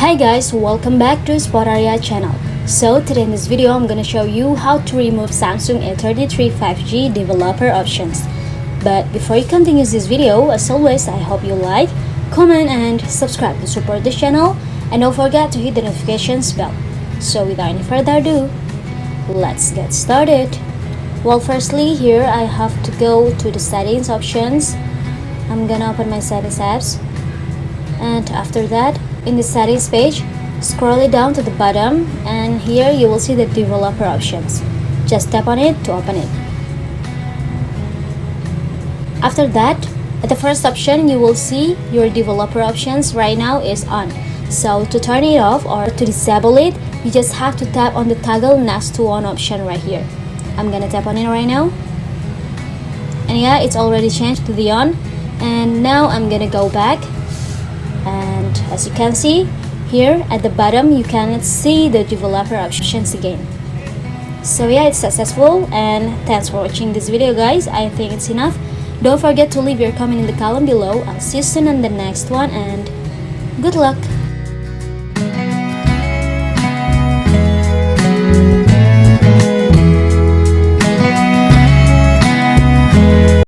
Hi guys, welcome back to Spotaria channel. So today in this video I'm gonna show you how to remove Samsung A33 5G developer options. But before you continue this video, as always, I hope you like, comment and subscribe to support this channel, and don't forget to hit the notifications bell. So without any further ado, let's get started. Well, firstly here I have to go to the settings options. I'm gonna open my settings apps, and after that, in the settings page, scroll it down to the bottom, and here you will see the developer options. Just tap on it to open it. After that, at the first option, you will see your developer options right now is on. So to turn it off or to disable it, you just have to tap on the toggle next to on option right here. I'm gonna tap on it right now, and yeah, it's already changed to the on. And now I'm gonna go back, and as you can see here at the bottom, you can see the developer options again. So yeah, it's successful, and thanks for watching this video guys. I think it's enough. Don't forget to leave your comment in the column below. I'll see you soon on the next one, and good luck.